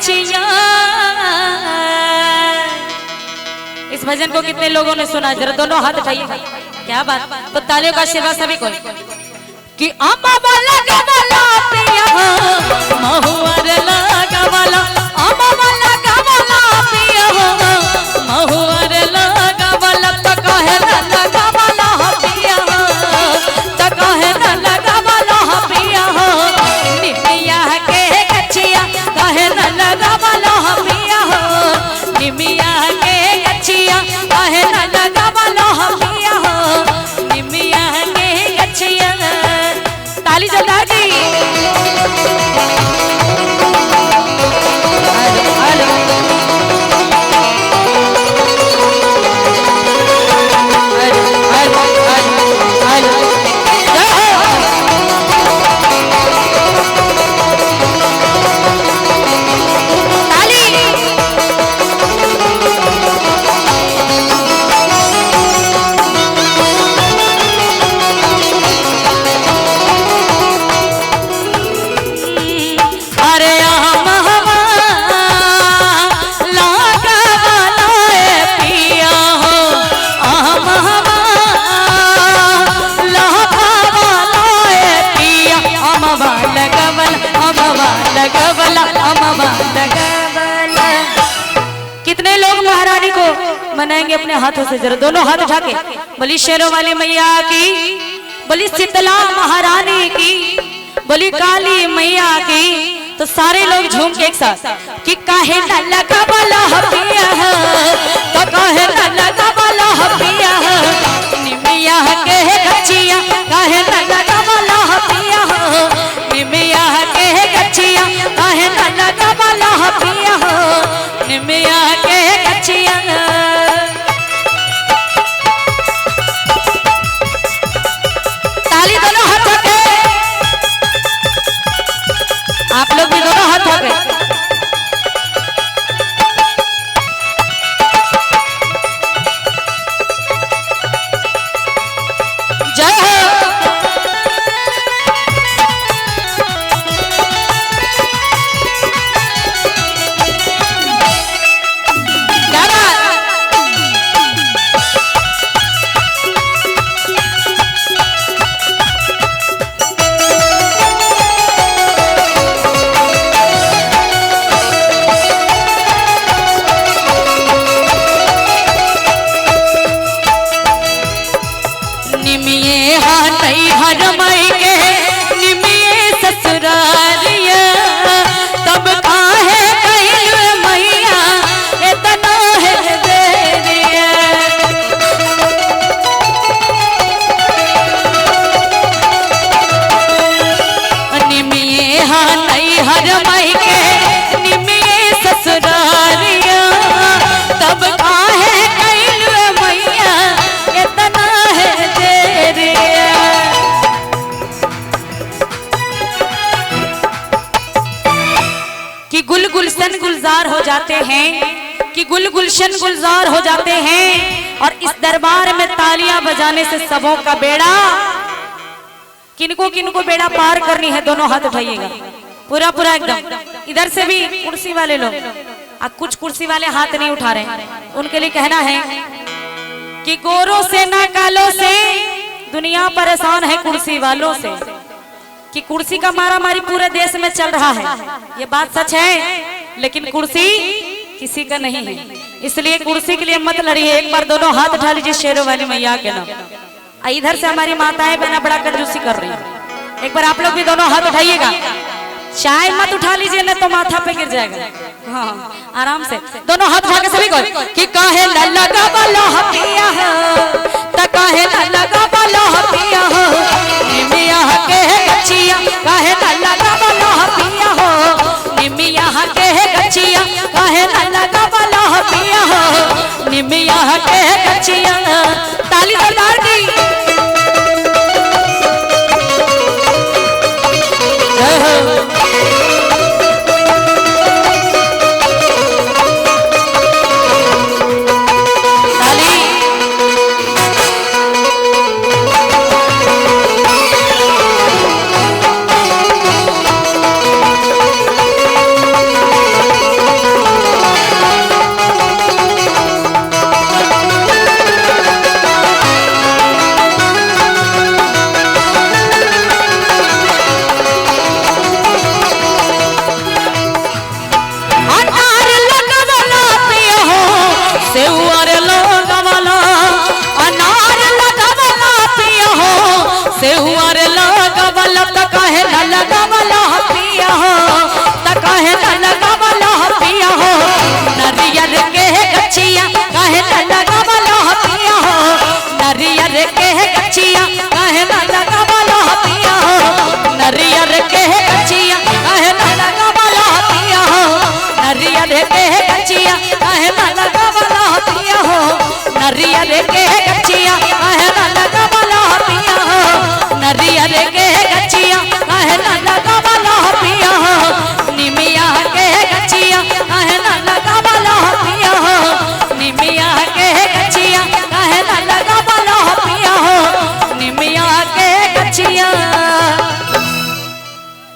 गछिया। इस भजन को कितने लोगों ने सुना? जरा दोनों हाथ उठाइए। क्या बात, तो तालियों का आशीर्वाद सभी को कि अम्मा वाला गवाला पिया हो महुअर लगावला, अम्मा वाला गवाला पिया हो महुअर लगावला, तो कहे लगावला पिया हो, तो कहे लगावला पिया हो निमिया के गछिया, कहे लगावला पिया हो निमिया के गछिया, कहे लगावला पिया हो निमिया के गछिया। ताली जोरदार जी। कितने लोग महारानी को मनाएंगे अपने हाथों से? जरा दोनों हाथ उठा के बोली शेरों वाली मैया की, बोली शीतला महारानी की, बोली काली मैया की। तो सारे लोग झूम के एक साथ कि काहे न लगावला पिया हो, तो काहे न लगावला पिया हो निमिया के गछिया, काहे न लगावला पिया हो निमिया के गछिया, काहे न लगावला पिया हो निमिया के गछिया। ताली दोनों हाथों के, आप लोग भी दोनों हाथों के। जय हो। गुलशन गुलजार हो जाते हैं, कि गुल गुलशन गुलजार हो जाते हैं। और इस दरबार में तालियां बजाने से सबों का बेड़ा, किनको किनको बेड़ा पार करनी है दोनों हाथ उठाइएगा पूरा पूरा एकदम। इधर से भी कुर्सी वाले लोग, कुछ कुर्सी वाले हाथ नहीं उठा रहे, उनके लिए कहना है कि गोरों से ना कालों से दुनिया परेशान है कुर्सी वालों से, कि कुर्सी का मारामारी पूरे देश में चल रहा है, ये बात सच है। लेकिन कुर्सी किसी का नहीं है, इसलिए कुर्सी के लिए मत लड़िए। एक बार दोनों हाथ उठा लीजिए शेरों वाली मैया के नाम। इधर से हमारी माताएं बहना बड़ा कंजूसी कर रही है, एक बार आप लोग भी दोनों हाथ उठाइएगा। चाय मत उठा लीजिए न तो माथा पे गिर जाएगा। हाँ आराम से दोनों हाथ उठा के सभी को कि काहे लगा वाला पिया हो, त काहे लगा वाला पिया हो निमिया के गछिया, काहे लगा वाला पिया हो निमिया के गछिया, काहे लगा वाला पिया हो निमिया के गछिया। ताली जोरदार की। जय हो। सेउआर लगवला अनार लगवला पिया हो सेउआर लगवला त कहे न